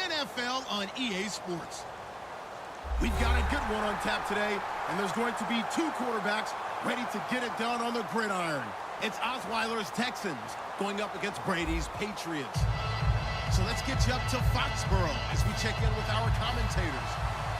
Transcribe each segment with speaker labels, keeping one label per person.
Speaker 1: NFL on EA Sports. We've got a good one on tap today, and there's going to be two quarterbacks ready to get it done on the gridiron. It's Osweiler's Texans going up against Brady's Patriots. So let's get you up to Foxborough as we check in with our commentators,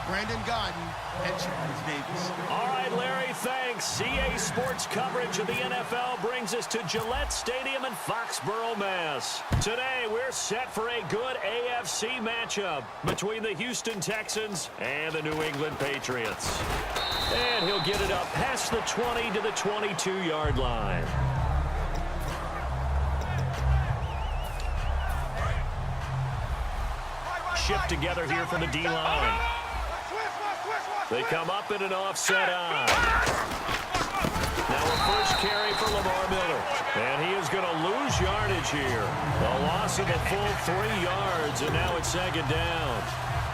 Speaker 1: Brandon Godden and Charles Davis.
Speaker 2: All right, Larry, thanks. EA Sports coverage of the NFL brings us to Gillette Stadium in Foxborough, Mass. Today, we're set for a good AFC matchup between the Houston Texans and the New England Patriots. And he'll get it up past the 20 to the 22-yard line. Shift together here from the D-line. They come up in an offset eye. Now a first carry for Lamar Miller. And he is going to lose yardage here. A loss of a full 3 yards, and now it's second down.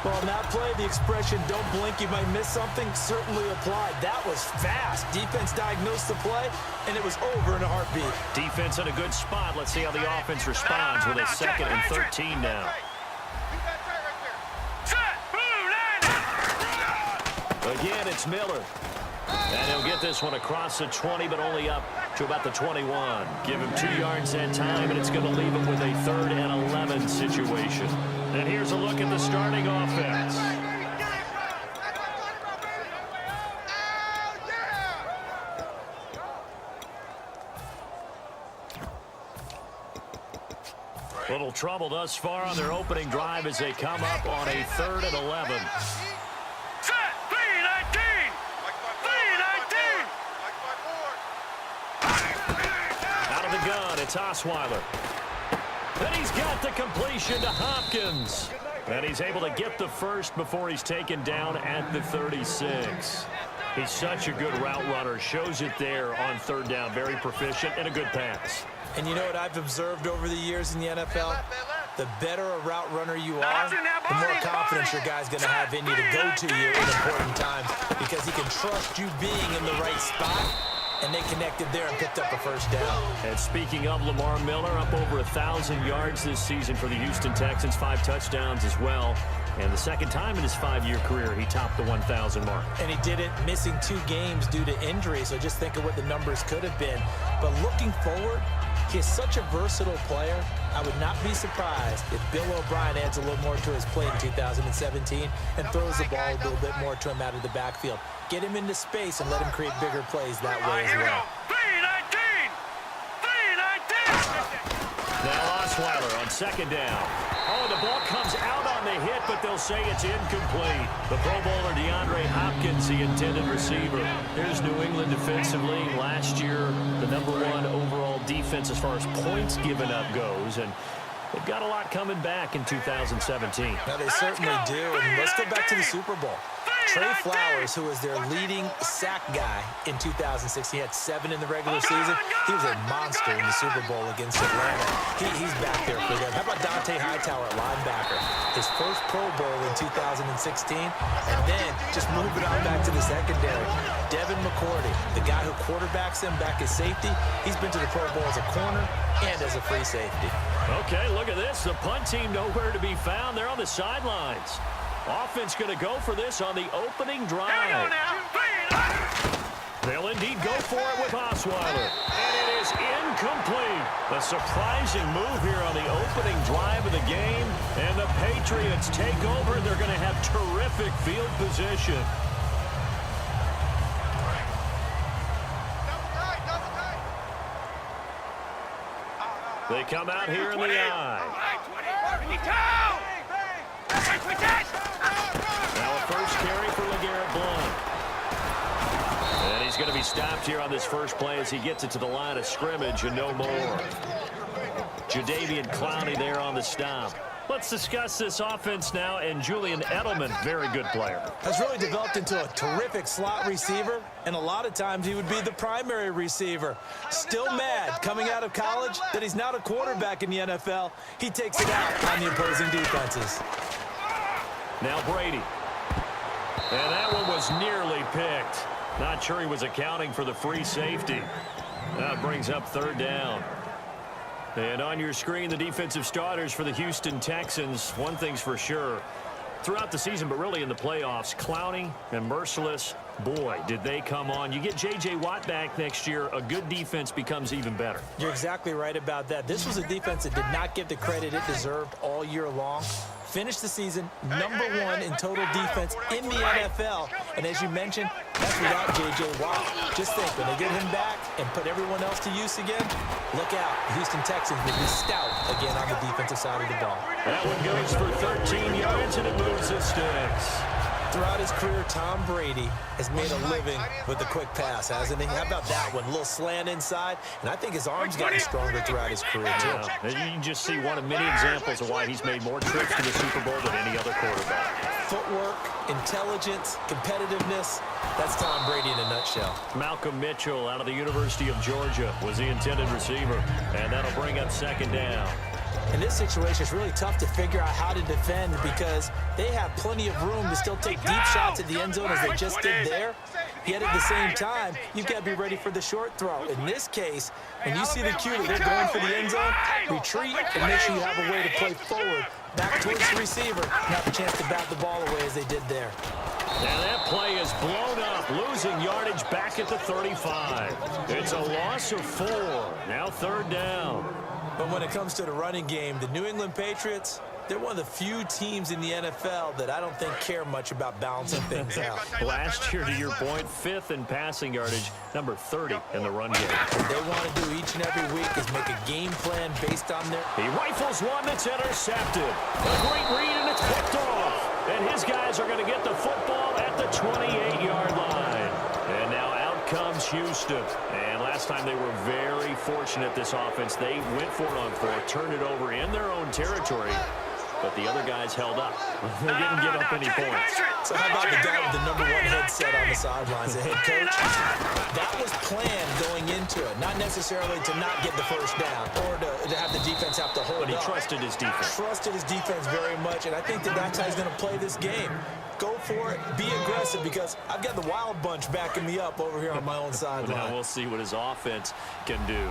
Speaker 3: Well, on that play, the expression, don't blink, you might miss something, certainly applied. That was fast. Defense diagnosed the play, and it was over in a heartbeat.
Speaker 2: Defense in a good spot. Let's see how the offense responds with a 2nd and 13 now. Again, it's Miller. And he'll get this one across the 20, but only up to about the 21. Give him 2 yards that time, and it's going to leave him with a 3rd and 11 situation. And here's a look at the starting offense. Little trouble thus far on their opening drive as they come up on a 3rd and 11. It's Osweiler. And he's got the completion to Hopkins. And he's able to get the first before he's taken down at the 36. He's such a good route runner. Shows it there on 3rd down. Very proficient and a good pass.
Speaker 3: And you know what I've observed over the years in the NFL? The better a route runner you are, the more confidence your guy's going to have in you to go to you in important times because he can trust you being in the right spot. And they connected there and picked up a first down.
Speaker 2: And speaking of Lamar Miller, up over 1,000 yards this season for the Houston Texans, 5 touchdowns as well. And the second time in his 5-year career, he topped the 1,000 mark.
Speaker 3: And he did it missing 2 games due to injury, so just think of what the numbers could have been. But looking forward, he is such a versatile player. I would not be surprised if Bill O'Brien adds a little more to his play in 2017 and throws the ball a little bit more to him out of the backfield. Get him into space and let him create bigger plays that way as well.
Speaker 2: Now Osweiler on 2nd down. Oh, the ball comes out on the hit, but they'll say it's incomplete. The Pro Bowler DeAndre Hopkins, the intended receiver. Here's New England defensively. Last year, the #1 overall defense as far as points given up goes. And they've got a lot coming back in 2017.
Speaker 3: Now, they certainly do. And let's go back to the Super Bowl. Trey Flowers, who was their leading sack guy in 2006, he had 7 in the regular season. He was a monster in the Super Bowl against Atlanta. He's back there for them. How about Dante Hightower at linebacker? His first Pro Bowl in 2016, and then just moving on back to the secondary. Devin McCourty, the guy who quarterbacks him back as safety, he's been to the Pro Bowl as a corner and as a free safety.
Speaker 2: Okay, look at this. The punt team nowhere to be found. They're on the sidelines. Offense going to go for this on the opening drive. They'll indeed go for it with Osweiler. And it is incomplete. A surprising move here on the opening drive of the game. And the Patriots take over. They're going to have terrific field position. They come out here in the eye. Now a first carry for LeGarrette Blount. And he's going to be stopped here on this first play as he gets it to the line of scrimmage and no more. Jadeveon Clowney there on the stop. Let's discuss this offense now, and Julian Edelman, very good player.
Speaker 3: Has really developed into a terrific slot receiver, and a lot of times he would be the primary receiver. Still mad coming out of college that he's not a quarterback in the NFL. He takes it out on the opposing defenses.
Speaker 2: Now Brady. And that one was nearly picked. Not sure he was accounting for the free safety. That brings up third down. And on your screen, the defensive starters for the Houston Texans. One thing's for sure. Throughout the season, but really in the playoffs, Clowney and Merciless, boy, did they come on. You get J.J. Watt back next year, a good defense becomes even better.
Speaker 3: You're exactly right about that. This was a defense that did not get the credit it deserved all year long. Finished the season #1 in total defense in the NFL. And as you mentioned, that's without J.J. Watt. Just think, when they get him back and put everyone else to use again, look out. The Houston Texans will be stout again on the defensive side of the ball.
Speaker 2: That one goes for 13 yards, and it moves the sticks.
Speaker 3: Throughout his career, Tom Brady has made a living with the quick pass, hasn't he? How about that one? A little slant inside, and I think his arm's gotten stronger throughout his career, too.
Speaker 2: Yeah. You can just see one of many examples of why he's made more trips to the Super Bowl than any other quarterback.
Speaker 3: Footwork, intelligence, competitiveness, that's Tom Brady in a nutshell.
Speaker 2: Malcolm Mitchell out of the University of Georgia was the intended receiver, and that'll bring up second down.
Speaker 3: In this situation, it's really tough to figure out how to defend because they have plenty of room to still take deep shots at the end zone as they just did there. Yet at the same time, you've got to be ready for the short throw. In this case, when you see the cue that they're going for the end zone, retreat and make sure you have a way to play forward, back towards the receiver, and have a chance to bat the ball away as they did there.
Speaker 2: Now that play is blown up, losing yardage back at the 35. It's a loss of 4. Now third down.
Speaker 3: But when it comes to the running game, the New England Patriots, they're one of the few teams in the NFL that I don't think care much about balancing things out.
Speaker 2: Last year, to your point, 5th in passing yardage, number 30 in the run game.
Speaker 3: What they want to do each and every week is make a game plan based on their...
Speaker 2: He rifles one that's intercepted. A great read, and it's picked off. And his guys are going to get the football at the 28-yard line. And now out comes Houston. And last time they were very fortunate, this offense. They went for it on 4, turned it over in their own territory. But the other guys held up. They didn't give up any points.
Speaker 3: So how about the guy with the #1 headset on the sidelines, the head coach? That was planned going into it, not necessarily to not get the first down or to have the defense have to hold up.
Speaker 2: But he trusted his defense.
Speaker 3: Trusted his defense very much, and I think that's how he's going to play this game. Go for it, be aggressive, because I've got the wild bunch backing me up over here on my own sideline.
Speaker 2: Now we'll see what his offense can do.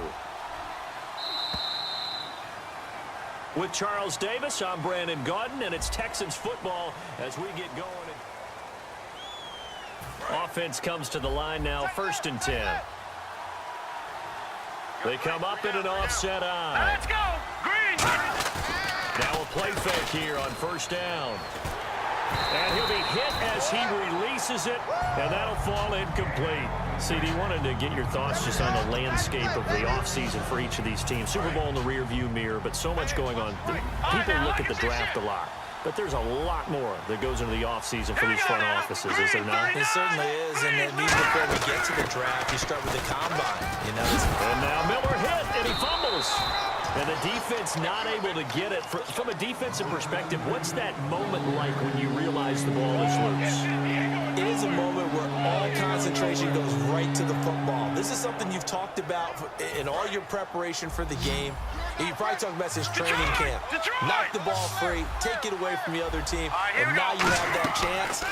Speaker 2: With Charles Davis, I'm Brandon Gaudin, and it's Texans football as we get going. Offense comes to the line now, 1st and 10. They come up in an offset eye.
Speaker 4: Let's go, Green!
Speaker 2: Now a play fake here on 1st down. And he'll be hit as he releases it, and that'll fall incomplete. CD, wanted to get your thoughts just on the landscape of the offseason for each of these teams. Super Bowl in the rearview mirror, but so much going on. People look at the draft a lot, but there's a lot more that goes into the offseason for these front offices, is there not?
Speaker 3: It certainly is, and then even before we get to the draft, you start with the combine. You know.
Speaker 2: And now Miller hit, and he fumbles. And the defense not able to get it. From a defensive perspective, what's that moment like when you realize the ball is loose?
Speaker 3: It is a moment where all concentration goes right to the football. This is something you've talked about in all your preparation for the game. You probably talked about since training camp. Knock the ball free, take it away from the other team, and now you have that chance.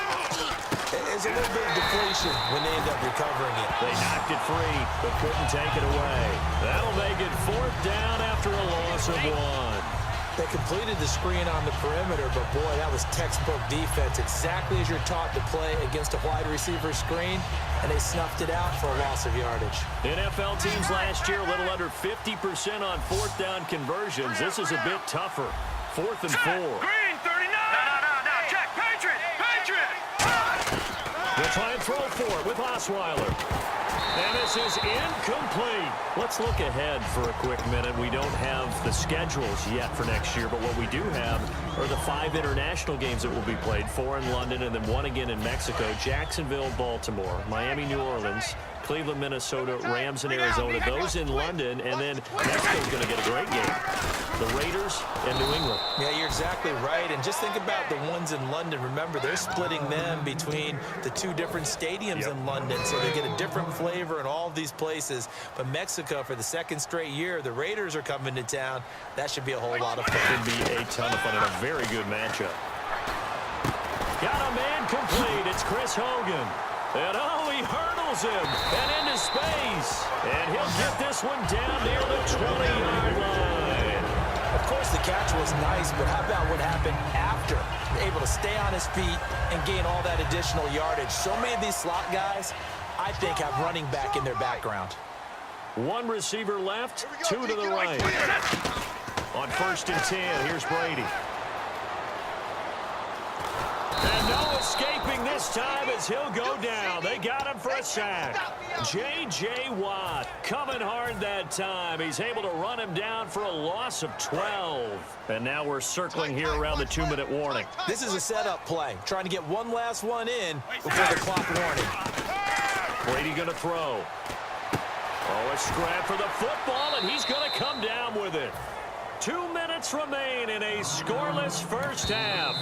Speaker 3: There's a little bit of deflation when they end up recovering it.
Speaker 2: They knocked it free, but couldn't take it away. That'll make it 4th down after a loss of 1.
Speaker 3: They completed the screen on the perimeter, but boy, that was textbook defense. Exactly as you're taught to play against a wide receiver screen, and they snuffed it out for a loss of yardage.
Speaker 2: NFL teams last year, a little under 50% on 4th down conversions. This is a bit tougher. 4th and 4.
Speaker 4: Green, 39! No, check, Patriot!
Speaker 2: They'll try and throw for it with Osweiler. And this is incomplete. Let's look ahead for a quick minute. We don't have the schedules yet for next year, but what we do have are the 5 international games that will be played, 4 in London and then 1 again in Mexico, Jacksonville, Baltimore, Miami, New Orleans, Cleveland, Minnesota, Rams, and Arizona. Those in London, and then Mexico's going to get a great game. The Raiders and New England.
Speaker 3: Yeah, you're exactly right. And just think about the ones in London. Remember, they're splitting them between the 2 different stadiums in London, so they get a different flavor in all of these places. But Mexico, for the 2nd straight year, the Raiders are coming to town. That should be a whole lot of fun.
Speaker 2: Could be a ton of fun and a very good matchup. Got a man complete. It's Chris Hogan. And he hurdles him and into space. And he'll get this one down near the 20-yard line.
Speaker 3: course, the catch was nice, but how about what happened after? Able to stay on his feet and gain all that additional yardage. So many of these slot guys, I think, have running back in their background.
Speaker 2: One receiver left, two to the right. On 1st and 10, here's Brady. And no escaping this time as he'll go down. They got him for a sack. J.J. Watt coming hard that time. He's able to run him down for a loss of 12. And now we're circling here around the 2-minute warning.
Speaker 3: This is a setup play, trying to get one last one in before the clock warning.
Speaker 2: Brady going to throw. Oh, a scrap for the football, and he's going to come down with it. 2 minutes remain in a scoreless first half.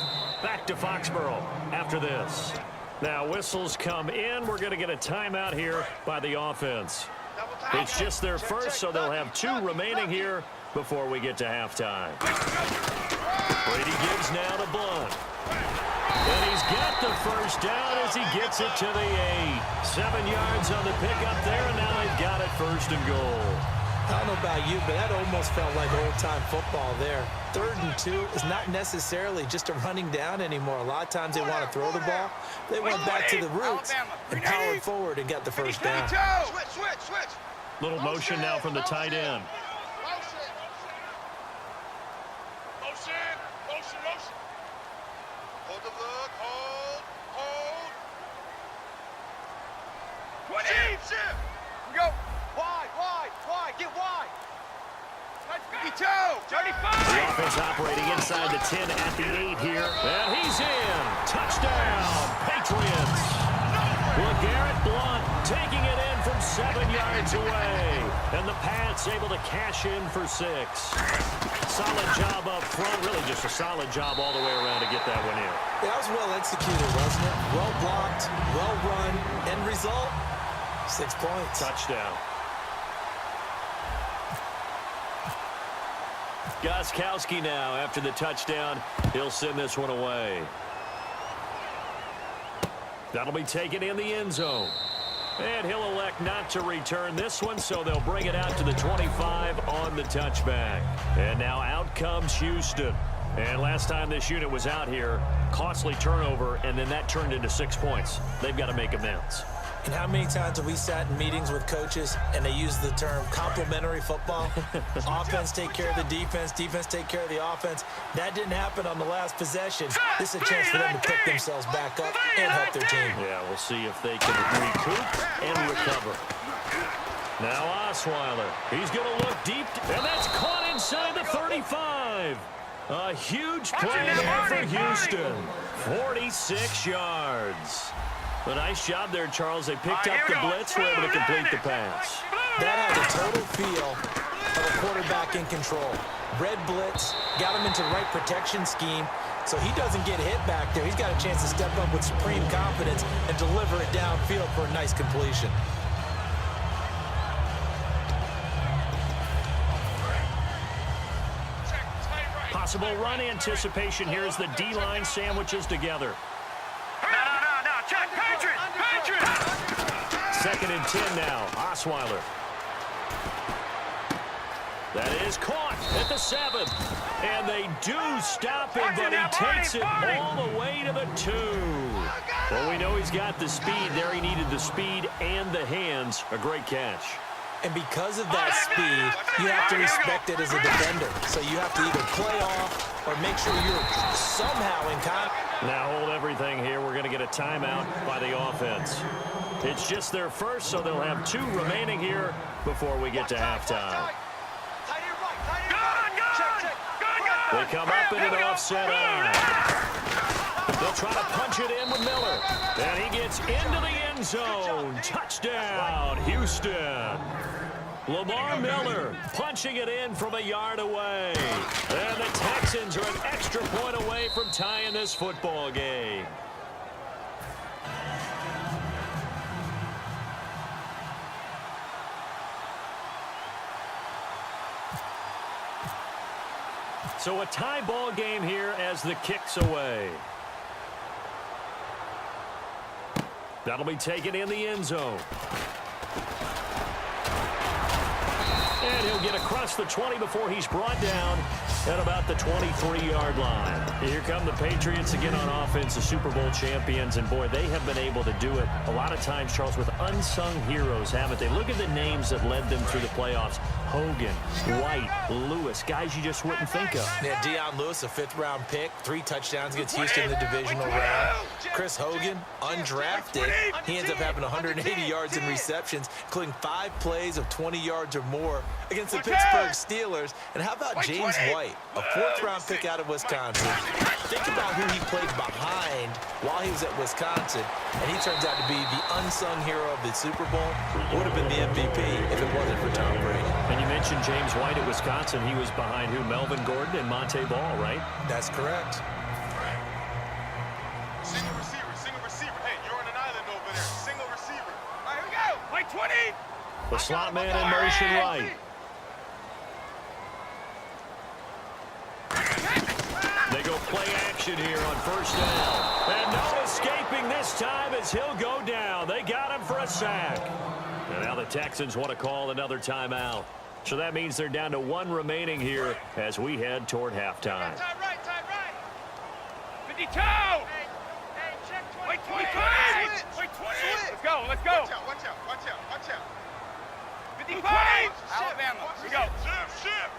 Speaker 2: Back to Foxborough after this. Now whistles come in. We're going to get a timeout here by the offense. It's just their first, so they'll have 2 remaining here before we get to halftime. Brady gives now to Blunt. And he's got the first down as he gets it to the 8. 7 yards on the pickup there, and now they've got it 1st and goal.
Speaker 3: I don't know about you, but that almost felt like old-time football there. 3rd and 2 is not necessarily just a running down anymore. A lot of times they want to throw the ball. They went back to the roots and powered forward and got the first down.
Speaker 4: Switch.
Speaker 2: Little motion now from the tight end.
Speaker 4: Motion. Hold the look. Hold. Shift. We go. Wide. Get wide. 52. 35.
Speaker 2: The offense operating inside the 10 at the 8 here. And he's in. Touchdown, Patriots. LeGarrette Blunt taking it in from 7 yards away. And the Pats able to cash in for 6. Solid job up front. Really just a solid job all the way around to get that one in.
Speaker 3: That was well executed, wasn't it? Well blocked, well run. End result, 6 points.
Speaker 2: Touchdown. Gostkowski now after the touchdown. He'll send this one away. That'll be taken in the end zone. And he'll elect not to return this one, so they'll bring it out to the 25 on the touchback. And now out comes Houston. And last time this unit was out here, costly turnover, and then that turned into 6 points. They've got to make amends.
Speaker 3: And how many times have we sat in meetings with coaches and they use the term complementary football? Offense take care of the defense, defense take care of the offense. That didn't happen on the last possession. This is a chance for them to pick themselves back up and help their team.
Speaker 2: Yeah, we'll see if they can recoup and recover. Now Osweiler. He's going to look deep, and that's caught inside the 35. A huge play there for Houston. 46 yards. A nice job there, Charles. They picked up the blitz, were able to complete the pass.
Speaker 3: That had the total feel of a quarterback in control. Red blitz, got him into the right protection scheme, so he doesn't get hit back there. He's got a chance to step up with supreme confidence and deliver it downfield for a nice completion.
Speaker 2: Possible run anticipation here as the D-line sandwiches together.
Speaker 4: No. Check. Patriots.
Speaker 2: 2nd and 10 now. Osweiler. That is caught at the 7. And they do stop him, but he takes it all the way to the 2. Well, we know he's got the speed there. He needed the speed and the hands. A great catch.
Speaker 3: And because of that speed, you have to respect it as a defender. So you have to either play off or make sure you're somehow in contact.
Speaker 2: Now hold everything here. We're going to get a timeout by the offense. It's just their first, so they'll have 2 remaining here before we get to halftime. They come up in an offset eye. They'll try to punch it in with Miller. And he gets into the end zone. Touchdown, Houston. Lamar Miller punching it in from a yard away. And the Texans are an extra point away from tying this football game. So a tie ball game here as the kick's away. That'll be taken in the end zone. And he'll get across the 20 before he's brought down at about the 23-yard line. Here come the Patriots again on offense, the Super Bowl champions. And, boy, they have been able to do it a lot of times, Charles, with unsung heroes, haven't they? Look at the names that led them through the playoffs. Hogan, White, Lewis, guys you just wouldn't think of.
Speaker 3: Yeah, Deion Lewis, a 5th-round pick, 3 touchdowns against Houston in the divisional round. Chris Hogan, undrafted. He ends up having 180 yards in receptions, including 5 plays of 20 yards or more against the Pittsburgh Steelers. And how about James White, a 4th-round pick out of Wisconsin? Think about who he played behind while he was at Wisconsin, and he turns out to be the unsung hero of the Super Bowl. Would have been the MVP if it wasn't for Tom Brady.
Speaker 2: And you mentioned James White at Wisconsin. He was behind who? Melvin Gordon and Monte Ball, right?
Speaker 3: That's correct.
Speaker 4: Single receiver. Hey, you're on an island over there. Single receiver. All right, here we go. Play 20.
Speaker 2: The slot man in motion right. They go play action here on first down. And no escaping this time as he'll go down. They got him for a sack. And now the Texans want to call another timeout. So that means they're down to 1 remaining here as we head toward halftime.
Speaker 4: Time right. 52. Hey, check 20. Wait, 20. Wait, 20. Let's go. Watch out. 55. Alabama. Here we go. Shift.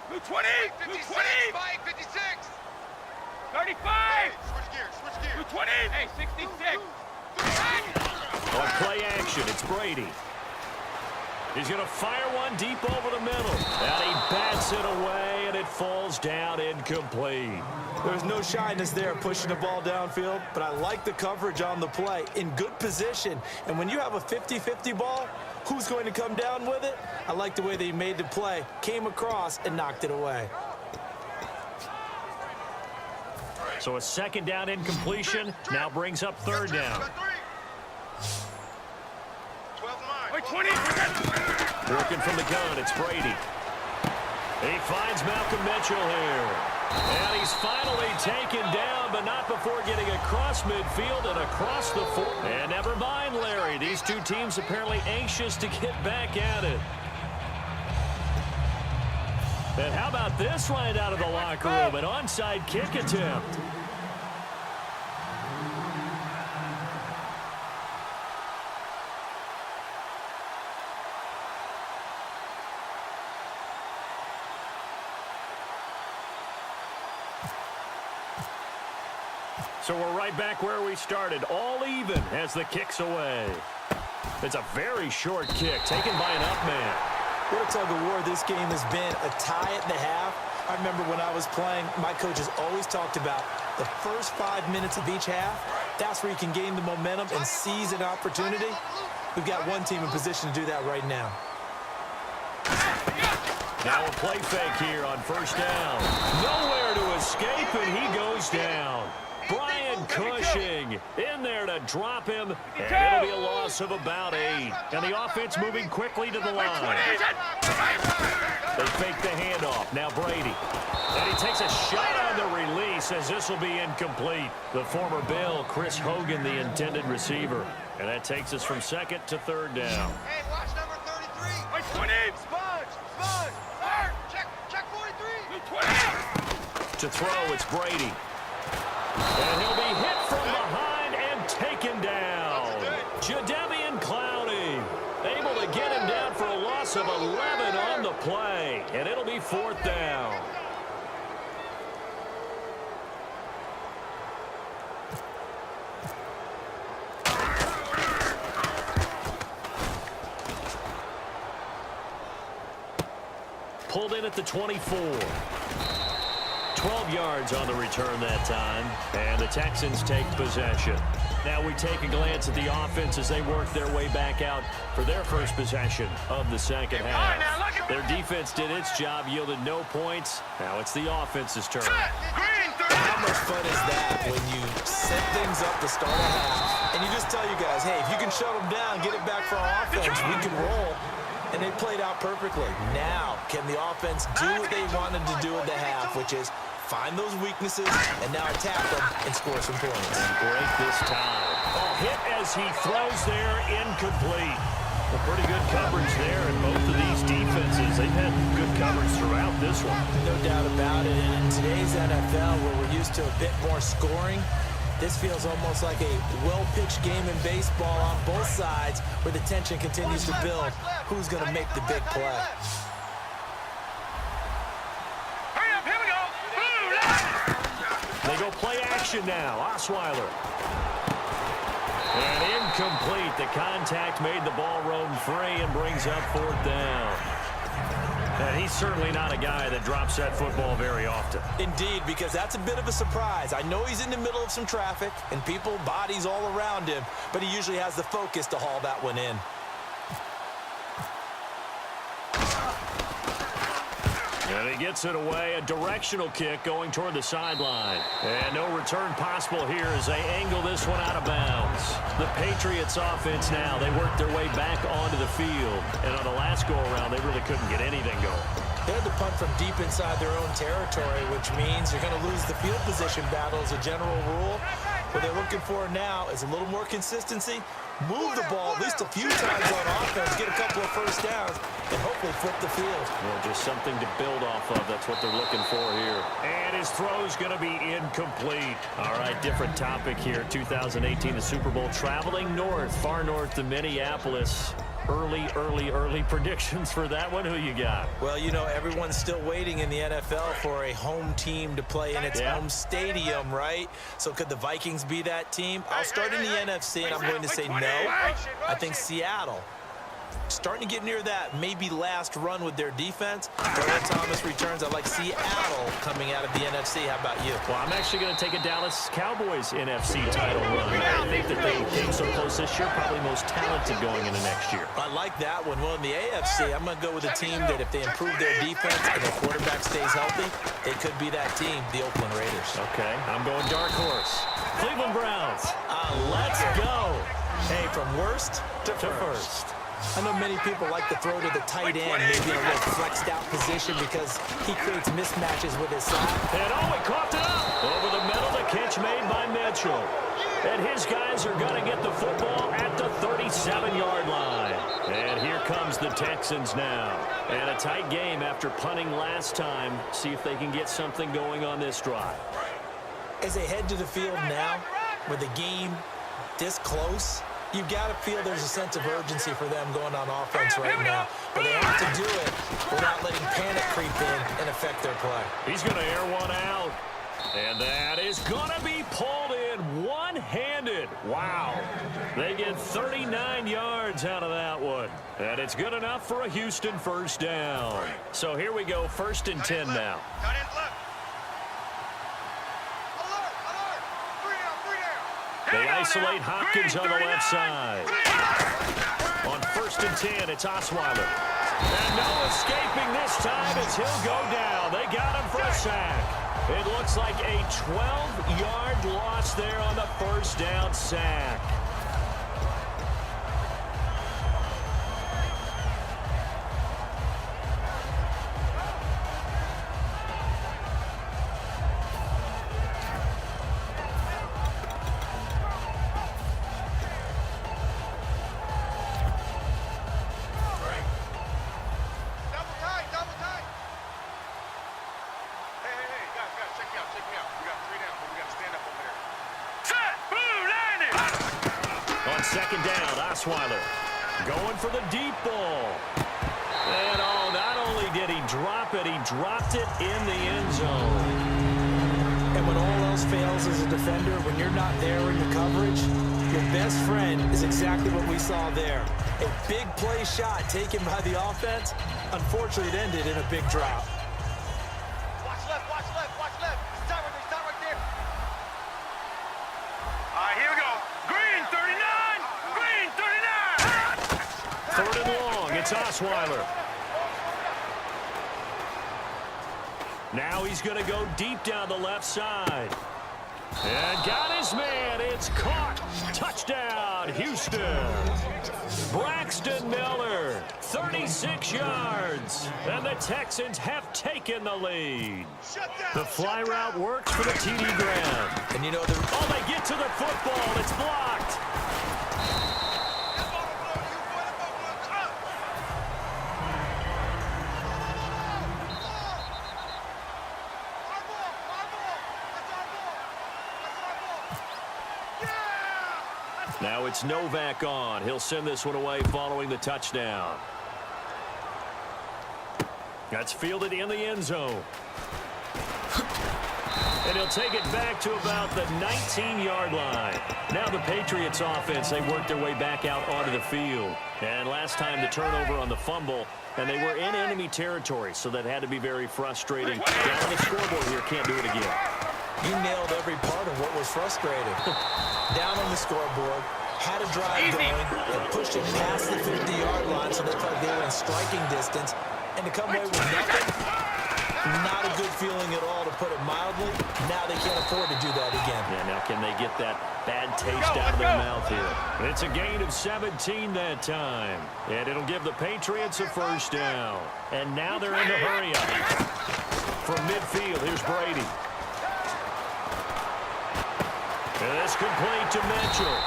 Speaker 4: Blue 20. Blue 20. Spike 56. 35. Hey, switch gears. Blue 20. Hey, 66.
Speaker 2: On play action, it's Brady. He's going to fire one deep over the middle. And he bats it away, and it falls down incomplete.
Speaker 3: There's no shyness there pushing the ball downfield, but I like the coverage on the play. In good position. And when you have a 50-50 ball, who's going to come down with it? I like the way that he made the play, came across, and knocked it away.
Speaker 2: So a 2nd down incompletion now brings up 3rd down.
Speaker 4: 20.
Speaker 2: Working from the gun, it's Brady. He finds Malcolm Mitchell here. And he's finally taken down, but not before getting across midfield and across the 4. And never mind, Larry. These two teams apparently anxious to get back at it. And how about this line out of the locker room? An onside kick attempt. So we're right back where we started, all even as the kick's away. It's a very short kick taken by an up man.
Speaker 3: What a tug of war this game has been. A tie at the half. I remember when I was playing, my coaches always talked about the first 5 minutes of each half. That's where you can gain the momentum and seize an opportunity. We've got one team in position to do that right now.
Speaker 2: Now a play fake here on first down. Nowhere to escape, and he goes down. Brian Cushing in there to drop him, and it'll be a loss of about 8. And the offense moving quickly to the line. They fake the handoff. Now Brady. And he takes a shot on the release as this will be incomplete. The former Bill, Chris Hogan, the intended receiver. And that takes us from 2nd to 3rd down.
Speaker 4: Hey, watch number 33. 20. Sponge. Check 43. 20.
Speaker 2: To throw, it's Brady. And he'll be hit from behind and taken down. Jadeveon Clowney able to get him down for a loss of 11 on the play. And it'll be 4th down. Pulled in at the 24. 12 yards on the return that time, and the Texans take possession. Now we take a glance at the offense as they work their way back out for their first possession of the second half. Their defense did its job, yielded no points. Now it's the offense's turn.
Speaker 3: How much fun is that when you set things up to start a half, and you just tell you guys, hey, if you can shut them down, get it back for our offense, we can roll. And they played out perfectly. Now, can the offense do what they wanted to do at the half, which is find those weaknesses and now attack them and score some points.
Speaker 2: And break this time. A hit as he throws there, incomplete. Well, pretty good coverage there in both of these defenses. They've had good coverage throughout this one.
Speaker 3: No doubt about it. And in today's NFL, where we're used to a bit more scoring, this feels almost like a well-pitched game in baseball on both sides where the tension continues to build. Who's going to make the big play?
Speaker 4: Hurry up, here we go.
Speaker 2: They go play action now. Osweiler. And incomplete. The contact made the ball roam free and brings up 4th down. And he's certainly not a guy that drops that football very often.
Speaker 3: Indeed, because that's a bit of a surprise. I know he's in the middle of some traffic and people, bodies all around him, but he usually has the focus to haul that one in.
Speaker 2: And he gets it away. A directional kick going toward the sideline. And no return possible here as they angle this one out of bounds. The Patriots offense now, they work their way back onto the field. And on the last go-around, they really couldn't get anything going.
Speaker 3: They had to punt from deep inside their own territory, which means you're going to lose the field position battle as a general rule. What they're looking for now is a little more consistency, move the ball at least a few times on offense, get a couple of first downs, and hopefully flip the field.
Speaker 2: Well, just something to build off of. That's what they're looking for here. And his throw's going to be incomplete. All right, different topic here. 2018, the Super Bowl, traveling north, far north to Minneapolis. Early predictions for that one. Who you got?
Speaker 3: Well, you know, everyone's still waiting in the NFL for a home team to play in its home stadium, right? So could the Vikings be that team? I'll start in the NFC, and I'm going to say no. I think Seattle, starting to get near that maybe last run with their defense. Earl Thomas returns. I like Seattle coming out of the NFC. How about you?
Speaker 2: Well, I'm actually going to take a Dallas Cowboys NFC title run. I think that they came so close this year, probably most talented going into next year.
Speaker 3: I like that one. Well, in the AFC, I'm going to go with a team that if they improve their defense and their quarterback stays healthy, it could be that team, the Oakland Raiders.
Speaker 2: Okay, I'm going dark horse. Cleveland Browns. Let's go.
Speaker 3: Hey, from worst to first. I know many people like to throw to the tight end, maybe in a little flexed out position because he creates mismatches with his side.
Speaker 2: And he caught it up. Over the middle, the catch made by Mitchell. And his guys are going to get the football at the 37-yard line. And here comes the Texans now. And a tight game after punting last time. See if they can get something going on this drive.
Speaker 3: As they head to the field now, with the game this close, you've got to feel there's a sense of urgency for them going on offense right now. But they have to do it without letting panic creep in and affect their play.
Speaker 2: He's going to air one out. And that is going to be pulled in one-handed. Wow. They get 39 yards out of that one. And it's good enough for a Houston first down. So here we go, 1st and 10 now. They isolate Hopkins on the left side. On 1st and 10, it's Osweiler. And no escaping this time as he'll go down. They got him for a sack. It looks like a 12-yard loss there on the first down sack. On 2nd down, Osweiler going for the deep ball. And not only did he drop it, he dropped it in the end zone.
Speaker 3: And when all else fails as a defender, when you're not there in the coverage, your best friend is exactly what we saw there. A big play shot taken by the offense. Unfortunately, it ended in a big drop.
Speaker 4: Watch left, watch left, watch left. Stop right there. All right, here we go. Green 39, green 39.
Speaker 2: 3rd and long, it's Osweiler. Now he's going to go deep down the left side. And got his man. It's caught. Touchdown, Houston. Braxton Miller, 36 yards. And the Texans have taken the lead. The fly route works for the TD Graham.
Speaker 3: And you know,
Speaker 2: they get to the football. It's blocked. Now it's Novak on. He'll send this one away following the touchdown. That's fielded in the end zone. And he'll take it back to about the 19-yard line. Now the Patriots offense, they worked their way back out onto the field. And last time the turnover on the fumble, and they were in enemy territory, so that had to be very frustrating. Down on the scoreboard here, can't do it again.
Speaker 3: You nailed every part of what was frustrating. Down on the scoreboard, had a drive going, and pushed it past the 50-yard line, so they thought they were in striking distance. And to come away with nothing, not a good feeling at all, to put it mildly. Now they can't afford to do that again.
Speaker 2: Yeah, now can they get that bad taste out of their mouth here? It's a gain of 17 that time. And it'll give the Patriots a first down. And now they're in the hurry-up. From midfield, here's Brady. And this complete to Mitchell.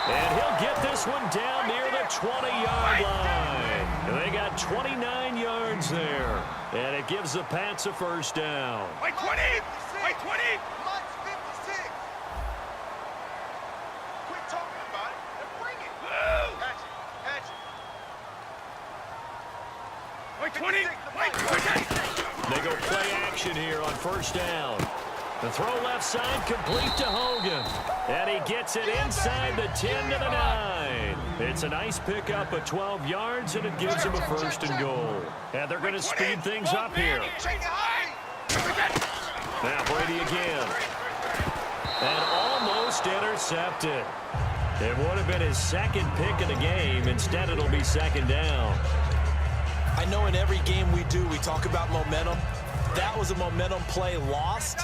Speaker 2: And he'll get this one down near the 20-yard line. And they got 29 yards there. And it gives the Pats a first down.
Speaker 4: Wait, 20! Wait, 20!
Speaker 5: Much 56. Quit talking about it and bring it. Catch it.
Speaker 4: Wait, 20! Wait, 20!
Speaker 2: They go play action here on first down. The throw left side complete to Hogan. And he gets it inside the 10 to the 9. It's a nice pickup of 12 yards, and it gives him a first and goal. And they're going to speed things up here. Now Brady again. And almost intercepted. It would have been his second pick of the game. Instead, it'll be second down.
Speaker 3: I know in every game we do, we talk about momentum. That was a momentum play lost.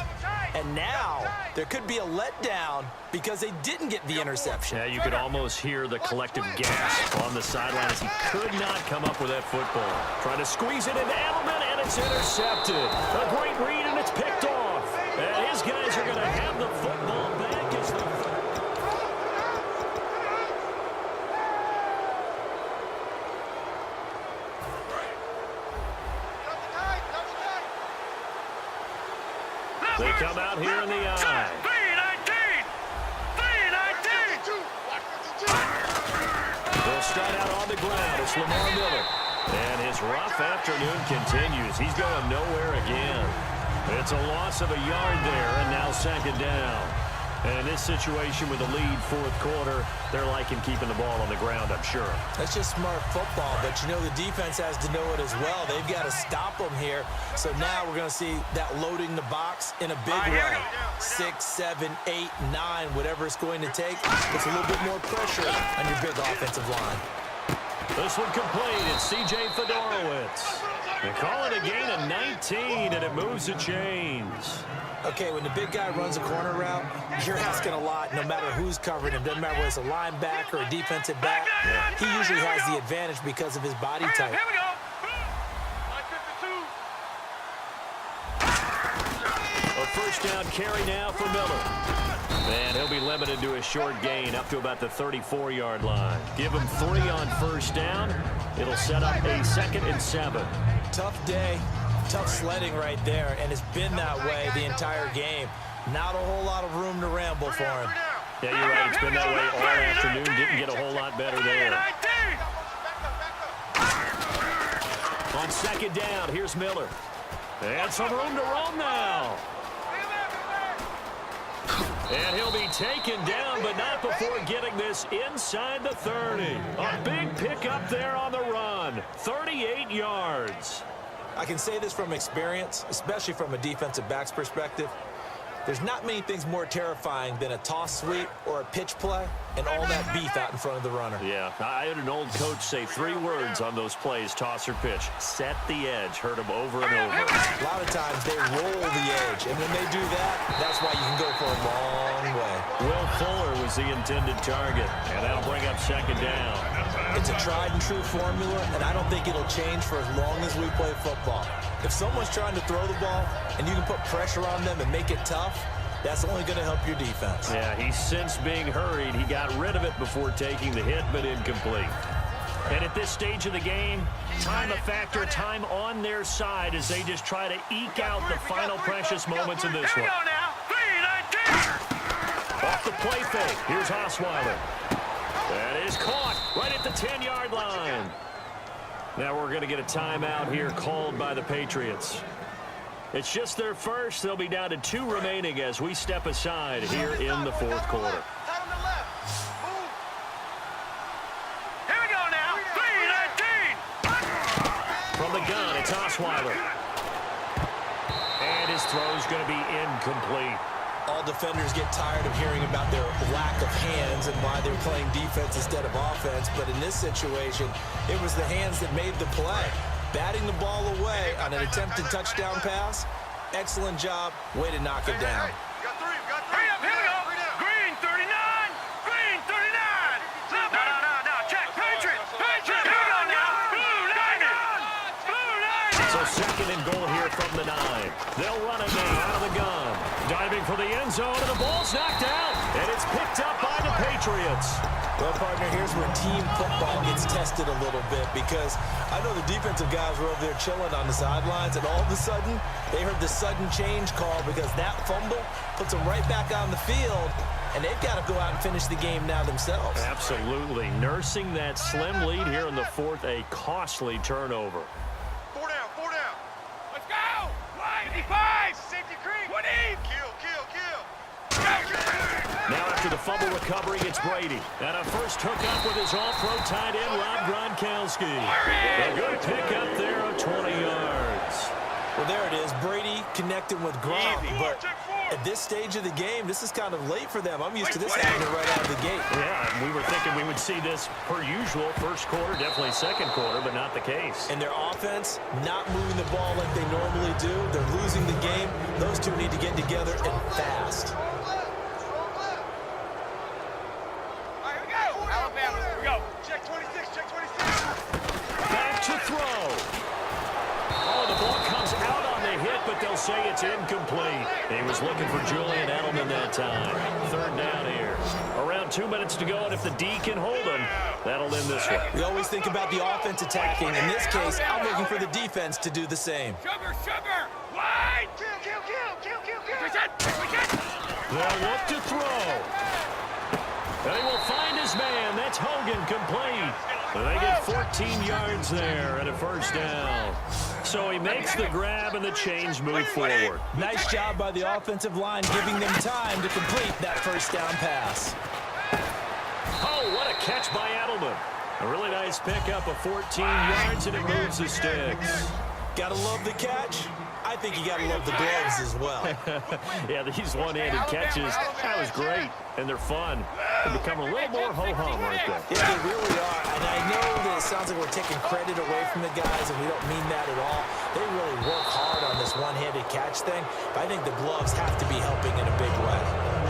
Speaker 3: And now there could be a letdown because they didn't get the interception.
Speaker 2: Yeah, you could almost hear the collective gasp on the sideline as he could not come up with that football. Trying to squeeze it into Edelman, and it's intercepted. A great read, and it's picked off. And his guys are going to have the football back as the... They come out here in the eye. They'll start out on the ground. It's Lamar Miller. And his rough afternoon continues. He's going nowhere again. It's a loss of a yard there, and now second down. And in this situation with the lead fourth quarter, they're liking keeping the ball on the ground, I'm sure.
Speaker 3: That's just smart football, but you know the defense has to know it as well. They've got to stop them here. So now we're going to see that loading the box in a big way. 6, 7, 8, 9, whatever it's going to take. It's a little bit more pressure on your big offensive line.
Speaker 2: This one complete. It's C.J. Fedorowicz. They call it a gain of 19, and it moves the chains.
Speaker 3: Okay, when the big guy runs a corner route, you're asking a lot no matter who's covering him. Doesn't matter whether it's a linebacker or a defensive back. He usually has the advantage because of his body type.
Speaker 4: Here we go.
Speaker 2: A first down carry now for Miller. And he'll be limited to a short gain up to about the 34-yard line. Give him 3 on first down. It'll set up a 2nd and 7.
Speaker 3: Tough day. Tough sledding right there, and it's been that way the entire game. Not a whole lot of room to ramble for him.
Speaker 2: Yeah, you're right. It's been that way all afternoon. Didn't get a whole lot better there. On second down, here's Miller. And some room to roam now. And he'll be taken down, but not before getting this inside the 30. A big pickup there on the run. 38 yards.
Speaker 3: I can say this from experience, especially from a defensive back's perspective. There's not many things more terrifying than a toss sweep or a pitch play and all that beef out in front of the runner.
Speaker 2: Yeah, I had an old coach say 3 words on those plays, toss or pitch. Set the edge. Heard them over and over.
Speaker 3: A lot of times they roll the edge, and when they do that, that's why you can go for a long way.
Speaker 2: Will Fuller was the intended target, and that'll bring up second down.
Speaker 3: It's a tried and true formula, and I don't think it'll change for as long as we play football. If someone's trying to throw the ball and you can put pressure on them and make it tough, that's only going to help your defense.
Speaker 2: Yeah, he's since being hurried. He got rid of it before taking the hit, but incomplete. And at this stage of the game, time a factor, time on their side as they just try to eke out the final precious moments in this one. Off the play fake, here's Osweiler. That is caught right at the 10-yard line. Now we're going to get a timeout here called by the Patriots. It's just their first. They'll be down to 2 remaining as we step aside here in the fourth quarter.
Speaker 4: Here we go now. 3-19.
Speaker 2: From the gun, it's Osweiler. And his throw's going to be incomplete.
Speaker 3: All defenders get tired of hearing about their lack of hands and why they're playing defense instead of offense. But in this situation, it was the hands that made the play. Batting the ball away on an attempted touchdown pass. Excellent job. Way to knock it down.
Speaker 5: We got 3. We got 3.
Speaker 4: Hurry up, here we go. Green 39. Green 39. No. Check. Patriots. Here we go now. Blue 90.
Speaker 2: So second and goal here from the 9. They'll run it now out of the gun. Diving for the end zone, and the ball's knocked out. And it's picked up by the Patriots.
Speaker 3: Well, partner, here's where team football gets tested a little bit, because I know the defensive guys were over there chilling on the sidelines, and all of a sudden, they heard the sudden change call because that fumble puts them right back on the field, and they've got to go out and finish the game now themselves.
Speaker 2: Absolutely. Nursing that slim lead here in the fourth, a costly turnover.
Speaker 5: 4 down. 4 down.
Speaker 4: Let's go. 55.
Speaker 5: Safety creep.
Speaker 4: 20.
Speaker 5: Kill.
Speaker 2: Now after the fumble recovery, it's Brady. And a first hookup with his all-pro tight end, Rob Gronkowski. A good pickup there of 20 yards.
Speaker 3: Well, there it is. Brady connecting with Gronk, but at this stage of the game, this is kind of late for them. I'm used to this happening right out of the gate.
Speaker 2: Yeah, we were thinking we would see this per usual. First quarter, definitely second quarter, but not the case.
Speaker 3: And their offense not moving the ball like they normally do. They're losing the game. Those two need to get together and fast.
Speaker 5: Check 26.
Speaker 2: Back to throw. Oh, the ball comes out on the hit, but they'll say it's incomplete. He was looking for Julian Edelman that time. Third down here. Around 2 minutes to go, and if the D can hold them, that'll end this one.
Speaker 3: We always think about the offense attacking. In this case, I'm looking for the defense to do the same.
Speaker 4: Sugar. Wide. Kill.
Speaker 2: They'll look to throw. And he will find his man. That's Hogan, complete. And they get 14 yards there and a first down. So he makes the grab and the chains move forward.
Speaker 3: Nice job by the offensive line, giving them time to complete that first down pass.
Speaker 2: Oh, what a catch by Edelman. A really nice pickup of 14 yards, and it moves the sticks.
Speaker 3: Gotta love the catch. I think you gotta love the gloves as well.
Speaker 2: Yeah, these one-handed catches, that was great, and they're fun. They become a little more ho-hum right there.
Speaker 3: Yeah, they really are, and I know that it sounds like we're taking credit away from the guys, and we don't mean that at all. They really work hard on this one-handed catch thing, but I think the gloves have to be helping in a big way.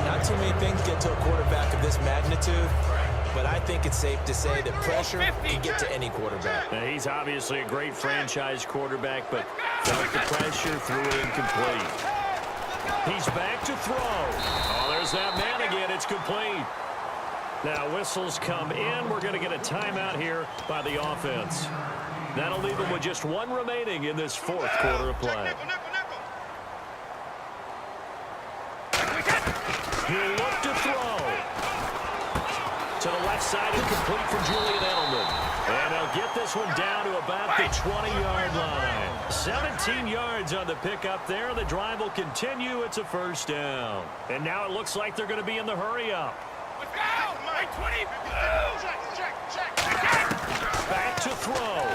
Speaker 3: Not too many things get to a quarterback of this magnitude, but I think it's safe to say that pressure can get to any quarterback.
Speaker 2: Now, he's obviously a great franchise quarterback, but felt the pressure, threw it incomplete. He's back to throw. Oh, there's that man again. It's complete. Now, whistles come in. We're going to get a timeout here by the offense. That'll leave them with just 1 remaining in this fourth quarter of play. He'll look to throw. To the left side, incomplete for Julian Edelman. And they'll get this one down to about the 20-yard line. 17 yards on the pickup there. The drive will continue. It's a first down. And now it looks like they're going to be in the hurry-up.
Speaker 4: Let's go. 20. Check.
Speaker 2: Back to throw.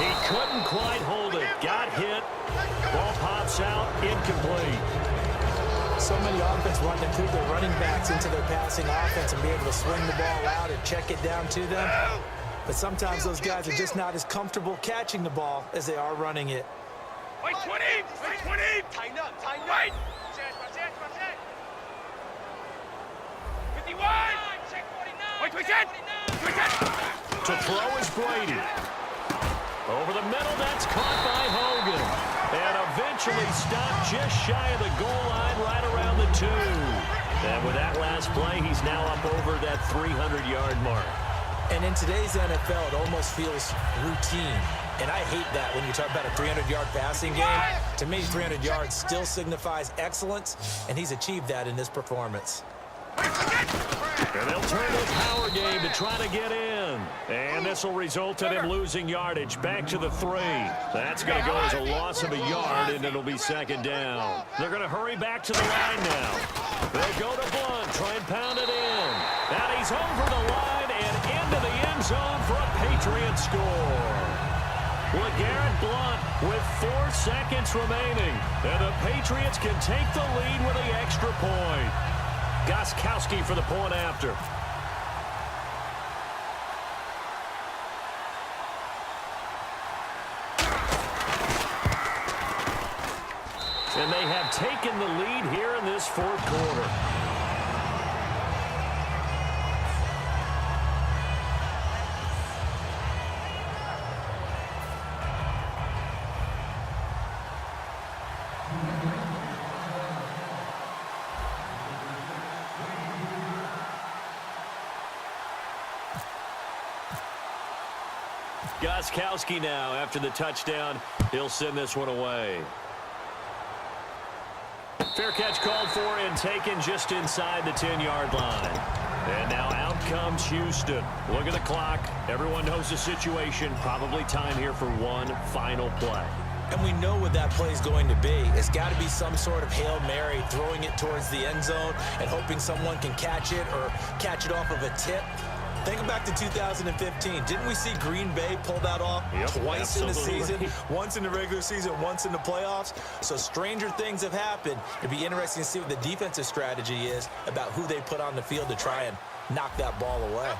Speaker 2: He couldn't quite hold it. Got hit. Ball pops out. Incomplete.
Speaker 3: So many offense want to include their running backs into their passing offense and be able to swing the ball out and check it down to them. But sometimes those guys are just not as comfortable catching the ball as they are running it.
Speaker 4: Wait, 20.
Speaker 5: Tighten up.
Speaker 4: Right. 51. Wait,
Speaker 2: To throw is Brady. Over the middle, that's caught by Hogan. And eventually stopped just shy of the goal line right around the 2. And with that last play, he's now up over that 300-yard mark.
Speaker 3: And in today's NFL, it almost feels routine. And I hate that when you talk about a 300-yard passing game. To me, 300 yards still signifies excellence, and he's achieved that in this performance.
Speaker 2: And they'll turn to a power game to try to get in. And this will result in him losing yardage. Back to the 3. That's going to go as a loss of a yard, and it'll be second down. They're going to hurry back to the line now. They'll go to Blunt, try and pound it in. And he's over the line and into the end zone for a Patriots score. LeGarrette Blunt with 4 seconds remaining. And the Patriots can take the lead with the extra point. Gostkowski for the point after. And they have taken the lead here in this fourth quarter. Gostkowski now, after the touchdown, he'll send this one away. Fair catch called for and taken just inside the 10-yard line. And now out comes Houston. Look at the clock. Everyone knows the situation. Probably time here for one final play.
Speaker 3: And we know what that play is going to be. It's got to be some sort of Hail Mary, throwing it towards the end zone and hoping someone can catch it or catch it off of a tip. Think back to 2015. Didn't we see Green Bay pull that off twice in the season? Once in the regular season, once in the playoffs. So stranger things have happened. It'd be interesting to see what the defensive strategy is about who they put on the field to try and knock that ball away.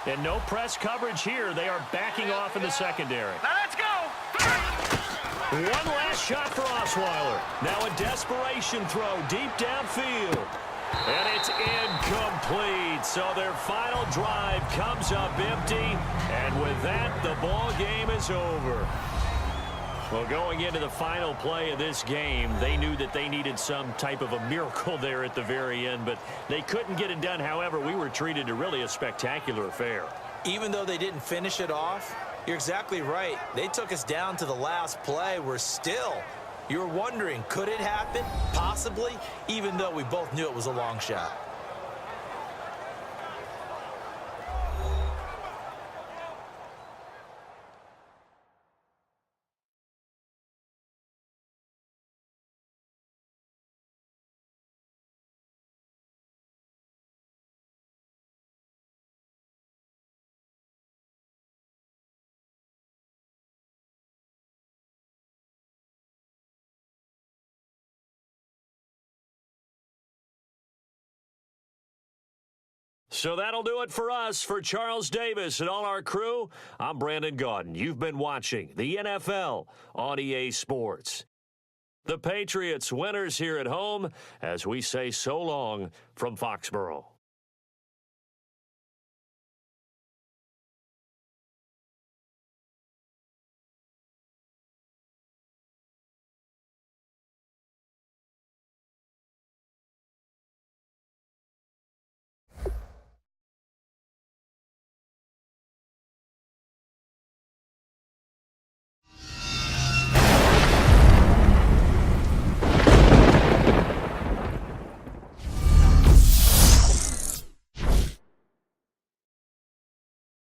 Speaker 2: And no press coverage here. They are backing off in the secondary.
Speaker 4: Now let's go.
Speaker 2: One last shot for Osweiler. Now a desperation throw deep downfield. And it's incomplete. So their final drive comes up empty. And with that, the ball game is over. Well, going into the final play of this game, they knew that they needed some type of a miracle there at the very end, but they couldn't get it done. However, we were treated to really a spectacular affair.
Speaker 3: Even though they didn't finish it off, you're exactly right. They took us down to the last play. We're still, you were wondering, could it happen? Possibly, even though we both knew it was a long shot.
Speaker 2: So that'll do it for us. For Charles Davis and all our crew, I'm Brandon Gaudin. You've been watching the NFL on EA Sports. The Patriots winners here at home as we say so long from Foxborough.